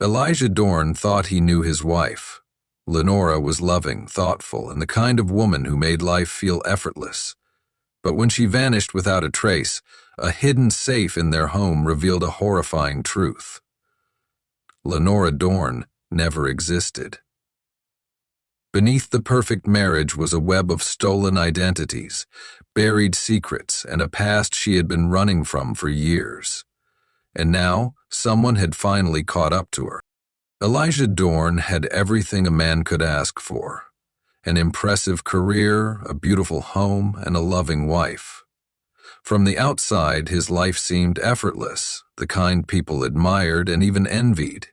Elijah Dorn thought he knew his wife. Lenora was loving, thoughtful, and the kind of woman who made life feel effortless. But when she vanished without a trace, a hidden safe in their home revealed a horrifying truth. Lenora Dorn never existed. Beneath the perfect marriage was a web of stolen identities, buried secrets, and a past she had been running from for years. And now, someone had finally caught up to her. Elijah Dorn had everything a man could ask for: an impressive career, a beautiful home, and a loving wife. From the outside, his life seemed effortless, the kind people admired and even envied.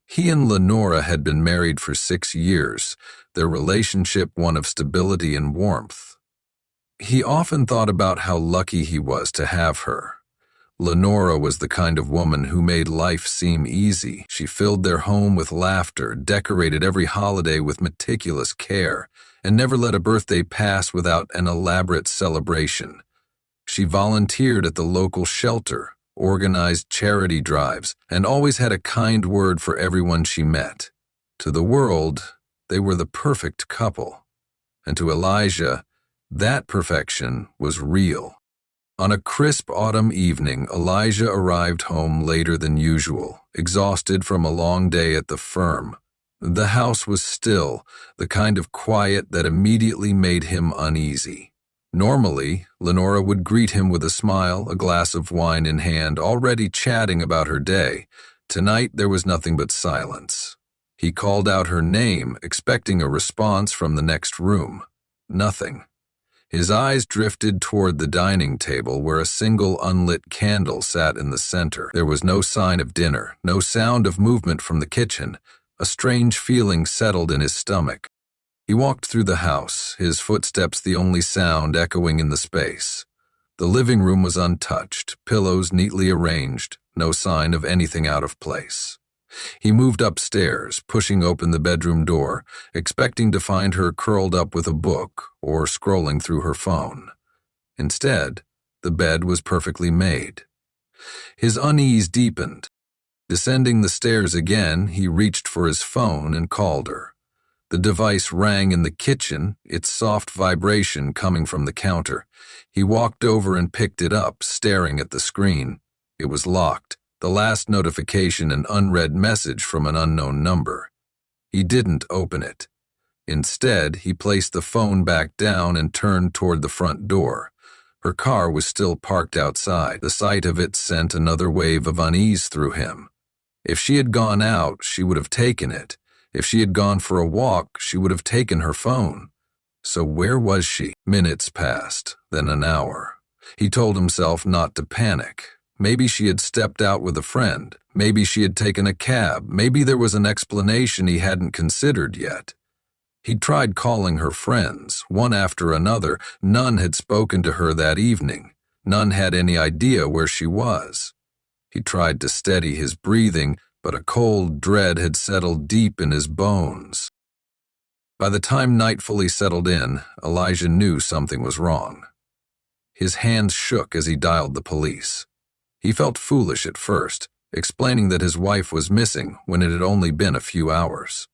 He and Lenora had been married for 6 years, their relationship one of stability and warmth. He often thought about how lucky he was to have her. Lenora was the kind of woman who made life seem easy. She filled their home with laughter, decorated every holiday with meticulous care, and never let a birthday pass without an elaborate celebration. She volunteered at the local shelter, organized charity drives, and always had a kind word for everyone she met. To the world, they were the perfect couple. And to Elijah, that perfection was real. On a crisp autumn evening, Elijah arrived home later than usual, exhausted from a long day at the firm. The house was still, the kind of quiet that immediately made him uneasy. Normally, Lenora would greet him with a smile, a glass of wine in hand, already chatting about her day. Tonight there was nothing but silence. He called out her name, expecting a response from the next room. Nothing. His eyes drifted toward the dining table where a single unlit candle sat in the center. There was no sign of dinner, no sound of movement from the kitchen. A strange feeling settled in his stomach. He walked through the house, his footsteps the only sound echoing in the space. The living room was untouched, pillows neatly arranged, no sign of anything out of place. He moved upstairs, pushing open the bedroom door, expecting to find her curled up with a book or scrolling through her phone. Instead, the bed was perfectly made. His unease deepened. Descending the stairs again, he reached for his phone and called her. The device rang in the kitchen, its soft vibration coming from the counter. He walked over and picked it up, staring at the screen. It was locked. The last notification an unread message from an unknown number. He didn't open it. Instead, he placed the phone back down and turned toward the front door. Her car was still parked outside. The sight of it sent another wave of unease through him. If she had gone out, she would have taken it. If she had gone for a walk, she would have taken her phone. So where was she? Minutes passed, then an hour. He told himself not to panic. Maybe she had stepped out with a friend. Maybe she had taken a cab. Maybe there was an explanation he hadn't considered yet. He'd tried calling her friends, one after another. None had spoken to her that evening. None had any idea where she was. He tried to steady his breathing, but a cold dread had settled deep in his bones. By the time night fully settled in, Elijah knew something was wrong. His hands shook as he dialed the police. He felt foolish at first, explaining that his wife was missing when it had only been a few hours.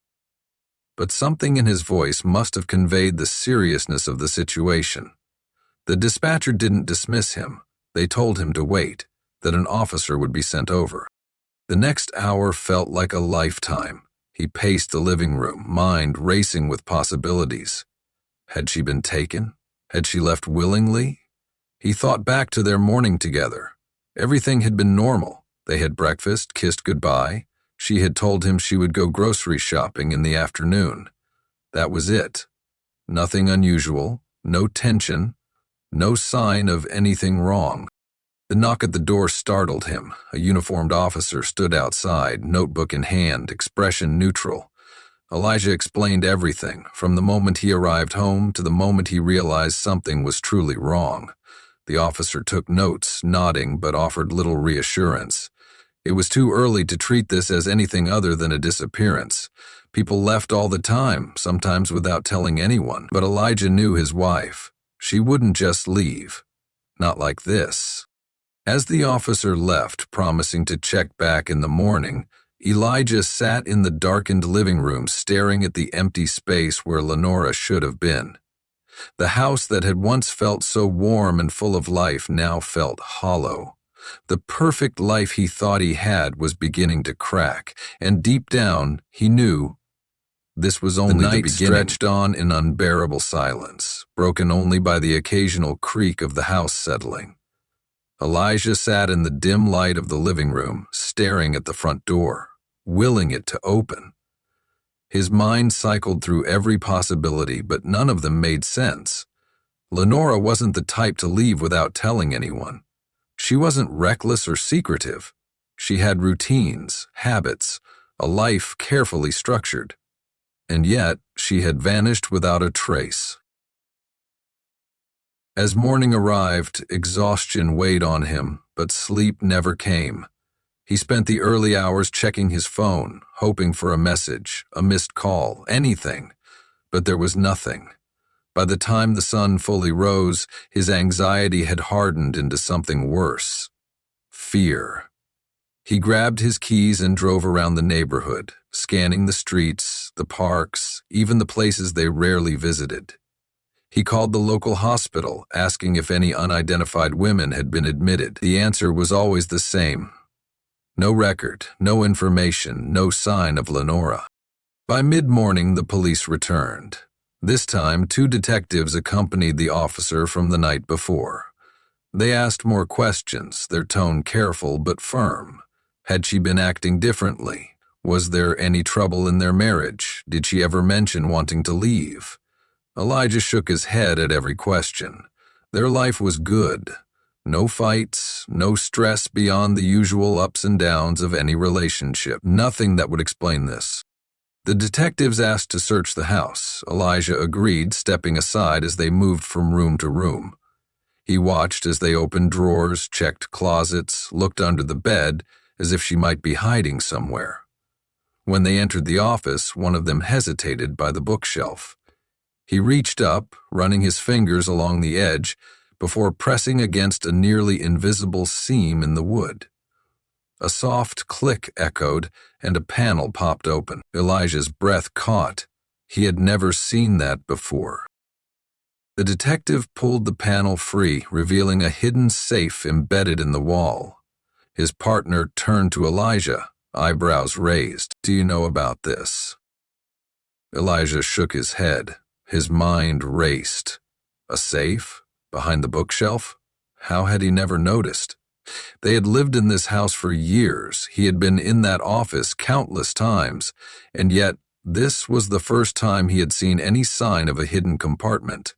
But something in his voice must have conveyed the seriousness of the situation. The dispatcher didn't dismiss him. They told him to wait, that an officer would be sent over. The next hour felt like a lifetime. He paced the living room, mind racing with possibilities. Had she been taken? Had she left willingly? He thought back to their morning together. Everything had been normal. They had breakfast, kissed goodbye. She had told him she would go grocery shopping in the afternoon. That was it. Nothing unusual, no tension, no sign of anything wrong. The knock at the door startled him. A uniformed officer stood outside, notebook in hand, expression neutral. Elijah explained everything, from the moment he arrived home to the moment he realized something was truly wrong. The officer took notes, nodding, but offered little reassurance. It was too early to treat this as anything other than a disappearance. People left all the time, sometimes without telling anyone, but Elijah knew his wife. She wouldn't just leave. Not like this. As the officer left, promising to check back in the morning, Elijah sat in the darkened living room staring at the empty space where Lenora should have been. The house that had once felt so warm and full of life now felt hollow. The perfect life he thought he had was beginning to crack, and deep down, he knew this was only the beginning. The night stretched on in unbearable silence, broken only by the occasional creak of the house settling. Elijah sat in the dim light of the living room, staring at the front door, willing it to open. His mind cycled through every possibility, but none of them made sense. Lenora wasn't the type to leave without telling anyone. She wasn't reckless or secretive. She had routines, habits, a life carefully structured. And yet, she had vanished without a trace. As morning arrived, exhaustion weighed on him, but sleep never came. He spent the early hours checking his phone, hoping for a message, a missed call, anything, but there was nothing. By the time the sun fully rose, his anxiety had hardened into something worse: fear. He grabbed his keys and drove around the neighborhood, scanning the streets, the parks, even the places they rarely visited. He called the local hospital, asking if any unidentified women had been admitted. The answer was always the same: no record, no information, no sign of Lenora. By mid-morning, the police returned. This time, 2 detectives accompanied the officer from the night before. They asked more questions, their tone careful but firm. Had she been acting differently? Was there any trouble in their marriage? Did she ever mention wanting to leave? Elijah shook his head at every question. Their life was good. No fights, no stress beyond the usual ups and downs of any relationship. Nothing that would explain this. The detectives asked to search the house. Elijah agreed, stepping aside as they moved from room to room. He watched as they opened drawers, checked closets, looked under the bed, as if she might be hiding somewhere. When they entered the office, one of them hesitated by the bookshelf. He reached up, running his fingers along the edge, before pressing against a nearly invisible seam in the wood. A soft click echoed, and a panel popped open. Elijah's breath caught. He had never seen that before. The detective pulled the panel free, revealing a hidden safe embedded in the wall. His partner turned to Elijah, eyebrows raised. "Do you know about this?" Elijah shook his head. His mind raced. A safe? Behind the bookshelf? How had he never noticed? They had lived in this house for years. He had been in that office countless times, and yet this was the first time he had seen any sign of a hidden compartment.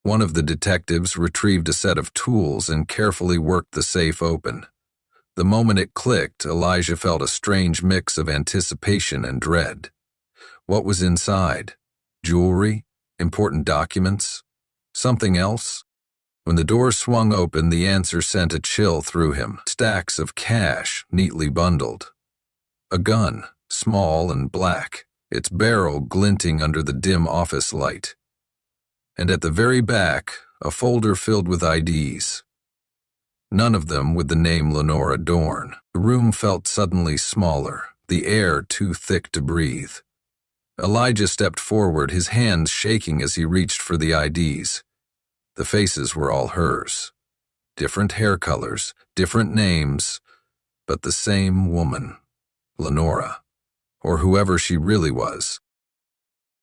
One of the detectives retrieved a set of tools and carefully worked the safe open. The moment it clicked, Elijah felt a strange mix of anticipation and dread. What was inside? Jewelry? Important documents? Something else? When the door swung open, the answer sent a chill through him. Stacks of cash, neatly bundled. A gun, small and black, its barrel glinting under the dim office light. And at the very back, a folder filled with IDs. None of them with the name Lenora Dorn. The room felt suddenly smaller, the air too thick to breathe. Elijah stepped forward, his hands shaking as he reached for the IDs. The faces were all hers. Different hair colors, different names, but the same woman, Lenora, or whoever she really was.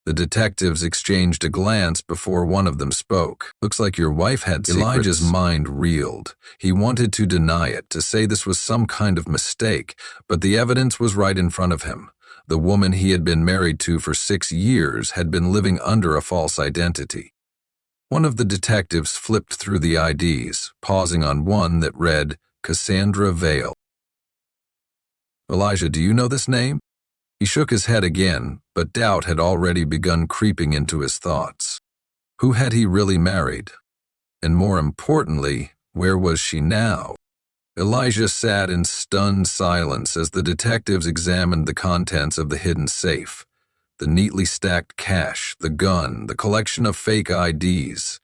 The detectives exchanged a glance before one of them spoke. "Looks like your wife had secrets." Elijah's mind reeled. He wanted to deny it, to say this was some kind of mistake, but the evidence was right in front of him. The woman he had been married to for 6 years had been living under a false identity. One of the detectives flipped through the IDs, pausing on one that read, Cassandra Vale. "Elijah, do you know this name?" He shook his head again, but doubt had already begun creeping into his thoughts. Who had he really married? And more importantly, where was she now? Elijah sat in stunned silence as the detectives examined the contents of the hidden safe. The neatly stacked cash, the gun, the collection of fake IDs.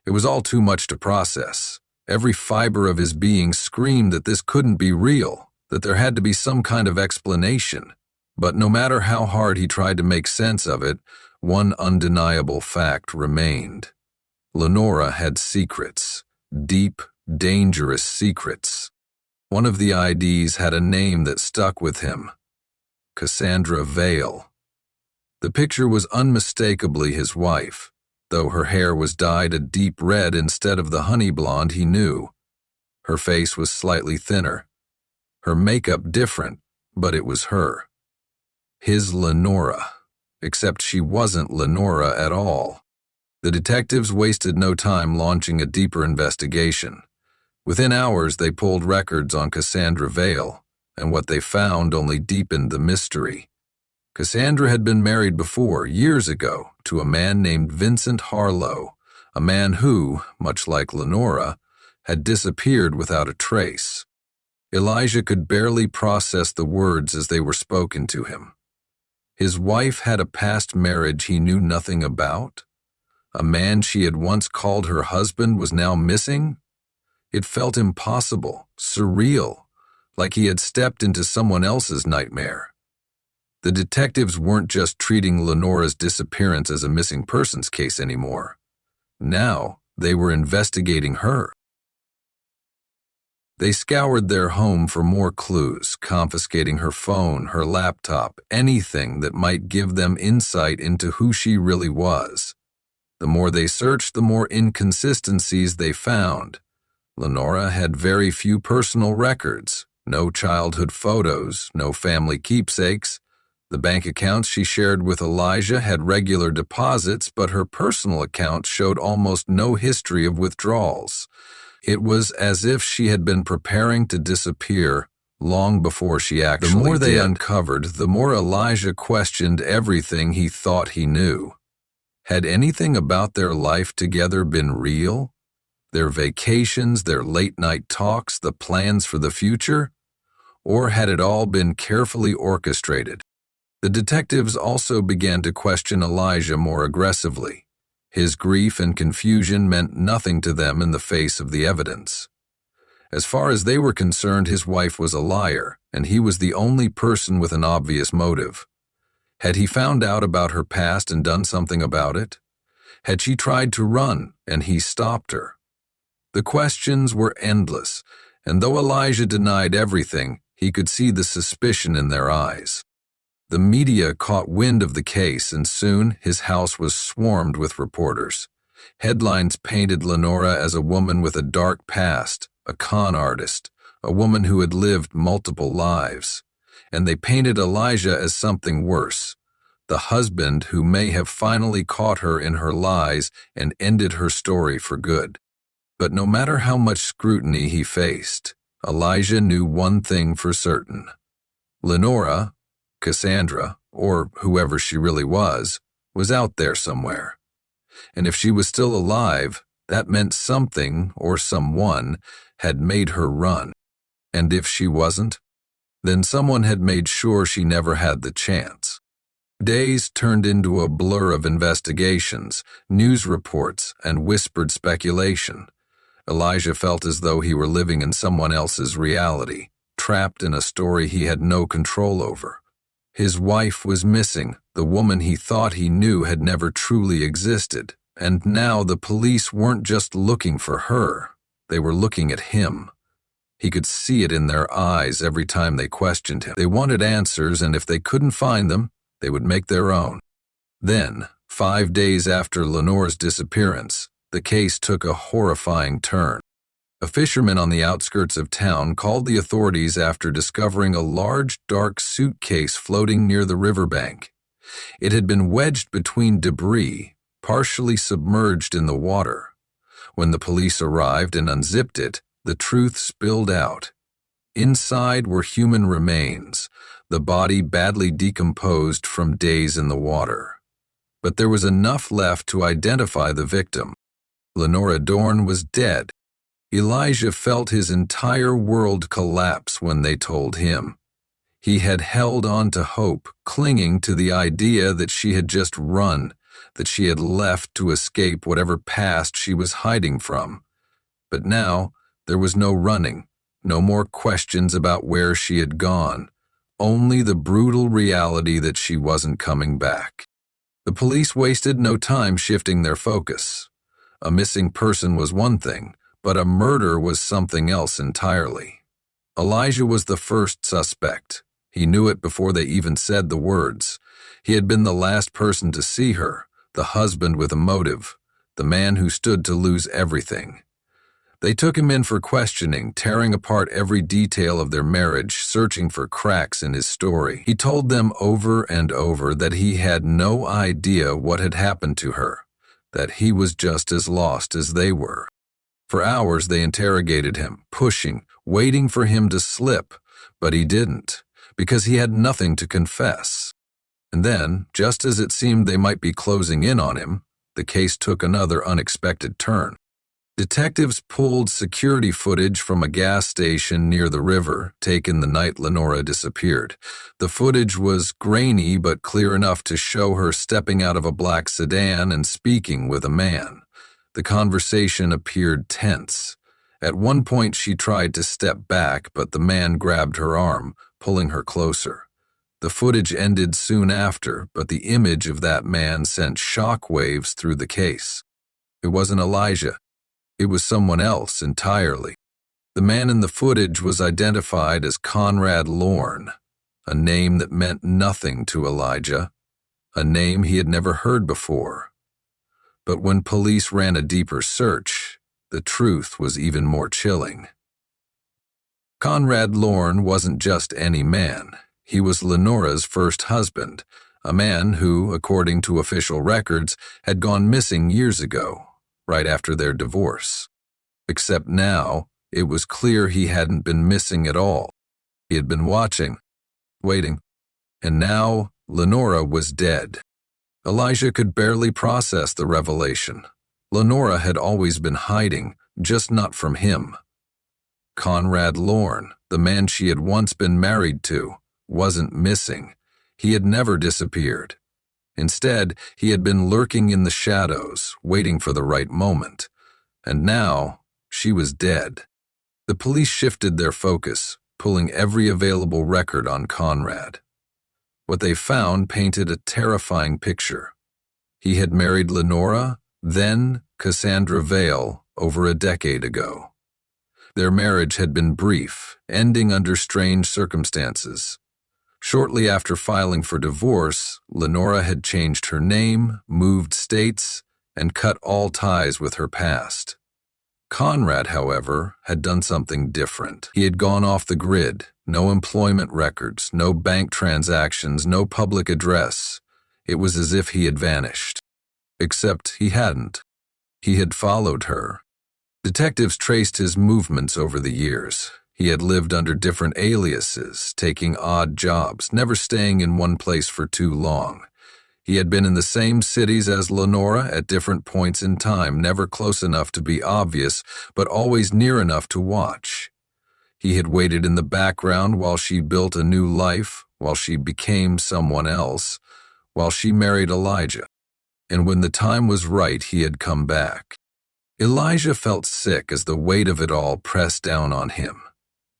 It was all too much to process. Every fiber of his being screamed that this couldn't be real. that there had to be some kind of explanation. But no matter how hard he tried to make sense of it, one undeniable fact remained. Lenora had secrets, deep, dangerous secrets. One of the IDs had a name that stuck with him: Cassandra Vale. The picture was unmistakably his wife, though her hair was dyed a deep red instead of the honey blonde he knew. Her face was slightly thinner, her makeup different, but it was her. His Lenora, except she wasn't Lenora at all. The detectives wasted no time launching a deeper investigation. Within hours, they pulled records on Cassandra Vale, and what they found only deepened the mystery. Cassandra had been married before, years ago, to a man named Vincent Harlow, a man who, much like Lenora, had disappeared without a trace. Elijah could barely process the words as they were spoken to him. His wife had a past marriage he knew nothing about? A man she had once called her husband was now missing? It felt impossible, surreal, like he had stepped into someone else's nightmare. The detectives weren't just treating Lenora's disappearance as a missing persons case anymore. Now, they were investigating her. They scoured their home for more clues, confiscating her phone, her laptop, anything that might give them insight into who she really was. The more they searched, the more inconsistencies they found. Lenora had very few personal records, no childhood photos, no family keepsakes. The bank accounts she shared with Elijah had regular deposits, but her personal account showed almost no history of withdrawals. It was as if she had been preparing to disappear long before she actually did. The more they uncovered, the more Elijah questioned everything he thought he knew. Had anything about their life together been real? Their vacations, their late-night talks, the plans for the future? Or had it all been carefully orchestrated? The detectives also began to question Elijah more aggressively. His grief and confusion meant nothing to them in the face of the evidence. As far as they were concerned, his wife was a liar, and he was the only person with an obvious motive. Had he found out about her past and done something about it? Had she tried to run, and he stopped her? The questions were endless, and though Elijah denied everything, he could see the suspicion in their eyes. The media caught wind of the case, and soon his house was swarmed with reporters. Headlines painted Lenora as a woman with a dark past, a con artist, a woman who had lived multiple lives. And they painted Elijah as something worse, the husband who may have finally caught her in her lies and ended her story for good. But no matter how much scrutiny he faced, Elijah knew one thing for certain. Lenora, Cassandra, or whoever she really was out there somewhere. And if she was still alive, that meant something or someone had made her run. And if she wasn't, then someone had made sure she never had the chance. Days turned into a blur of investigations, news reports, and whispered speculation. Elijah felt as though he were living in someone else's reality, trapped in a story he had no control over. His wife was missing, the woman he thought he knew had never truly existed, and now the police weren't just looking for her, they were looking at him. He could see it in their eyes every time they questioned him. They wanted answers, and if they couldn't find them, they would make their own. Then, 5 days after Lenora's disappearance, the case took a horrifying turn. A fisherman on the outskirts of town called the authorities after discovering a large, dark suitcase floating near the riverbank. It had been wedged between debris, partially submerged in the water. When the police arrived and unzipped it, the truth spilled out. Inside were human remains, the body badly decomposed from days in the water. But there was enough left to identify the victim. Lenora Dorn was dead. Elijah felt his entire world collapse when they told him. He had held on to hope, clinging to the idea that she had just run, that she had left to escape whatever past she was hiding from. But now, there was no running, No more questions about where she had gone. Only the brutal reality that she wasn't coming back. The police wasted no time shifting their focus. A missing person was one thing, but a murder was something else entirely. Elijah was the first suspect. He knew it before they even said the words. He had been the last person to see her, the husband with a motive, the man who stood to lose everything. They took him in for questioning, tearing apart every detail of their marriage, searching for cracks in his story. He told them over and over that he had no idea what had happened to her, that he was just as lost as they were. For hours they interrogated him, pushing, waiting for him to slip, but he didn't, because he had nothing to confess. And then, just as it seemed they might be closing in on him, the case took another unexpected turn. Detectives pulled security footage from a gas station near the river, taken the night Lenora disappeared. The footage was grainy but clear enough to show her stepping out of a black sedan and speaking with a man. The conversation appeared tense. At one point she tried to step back, but the man grabbed her arm, pulling her closer. The footage ended soon after, but the image of that man sent shockwaves through the case. It wasn't Elijah. It was someone else entirely. The man in the footage was identified as Conrad Lorne, a name that meant nothing to Elijah, a name he had never heard before. But when police ran a deeper search, the truth was even more chilling. Conrad Lorne wasn't just any man. He was Lenora's first husband, a man who, according to official records, had gone missing years ago, right after their divorce. Except now, it was clear he hadn't been missing at all. He had been watching, waiting, and now Lenora was dead. Elijah could barely process the revelation. Lenora had always been hiding, just not from him. Conrad Lorne, the man she had once been married to, wasn't missing. He had never disappeared. Instead, he had been lurking in the shadows, waiting for the right moment. And now, she was dead. The police shifted their focus, pulling every available record on Conrad. What they found painted a terrifying picture. He had married Lenora, then Cassandra Vale, over a decade ago. Their marriage had been brief, ending under strange circumstances. Shortly after filing for divorce, Lenora had changed her name, moved states, and cut all ties with her past. Conrad, however, had done something different. He had gone off the grid, no employment records, no bank transactions, no public address. It was as if he had vanished. Except he hadn't. He had followed her. Detectives traced his movements over the years. He had lived under different aliases, taking odd jobs, never staying in one place for too long. He had been in the same cities as Lenora at different points in time, never close enough to be obvious, but always near enough to watch. He had waited in the background while she built a new life, while she became someone else, while she married Elijah. And when the time was right, he had come back. Elijah felt sick as the weight of it all pressed down on him.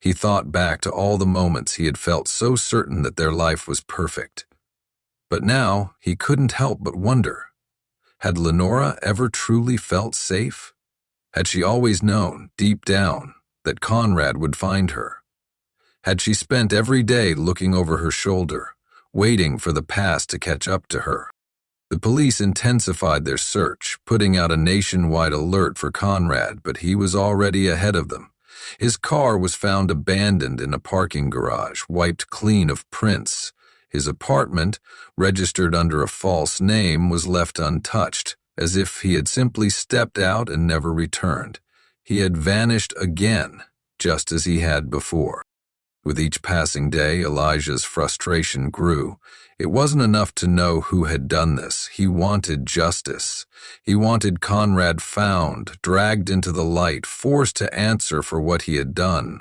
He thought back to all the moments he had felt so certain that their life was perfect. But now he couldn't help but wonder, had Lenora ever truly felt safe? Had she always known, deep down, that Conrad would find her? Had she spent every day looking over her shoulder, waiting for the past to catch up to her? The police intensified their search, putting out a nationwide alert for Conrad, but he was already ahead of them. His car was found abandoned in a parking garage, wiped clean of prints. His apartment, registered under a false name, was left untouched, as if he had simply stepped out and never returned. He had vanished again, just as he had before. With each passing day, Elijah's frustration grew. It wasn't enough to know who had done this. He wanted justice. He wanted Conrad found, dragged into the light, forced to answer for what he had done.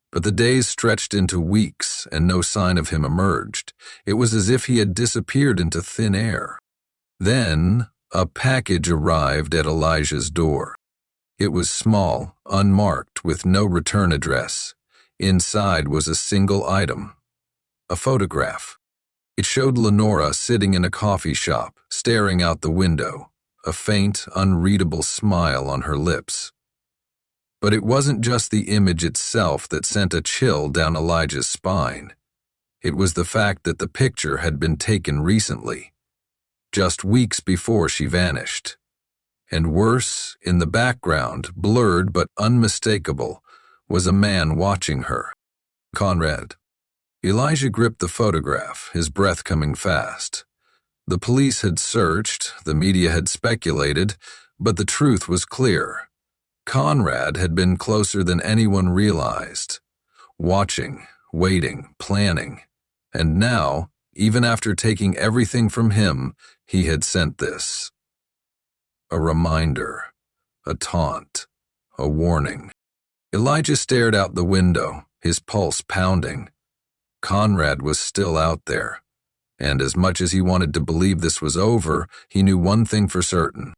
But the days stretched into weeks, and no sign of him emerged. It was as if he had disappeared into thin air. Then, a package arrived at Elijah's door. It was small, unmarked, with no return address. Inside was a single item, a photograph. It showed Lenora sitting in a coffee shop, staring out the window, a faint, unreadable smile on her lips. But it wasn't just the image itself that sent a chill down Elijah's spine. It was the fact that the picture had been taken recently, just weeks before she vanished. And worse, in the background, blurred but unmistakable, was a man watching her. Conrad. Elijah gripped the photograph, his breath coming fast. The police had searched, the media had speculated, but the truth was clear. Conrad had been closer than anyone realized, watching, waiting, planning. And now, even after taking everything from him, he had sent this. A reminder, a taunt, a warning. Elijah stared out the window, his pulse pounding. Conrad was still out there, and as much as he wanted to believe this was over, he knew one thing for certain.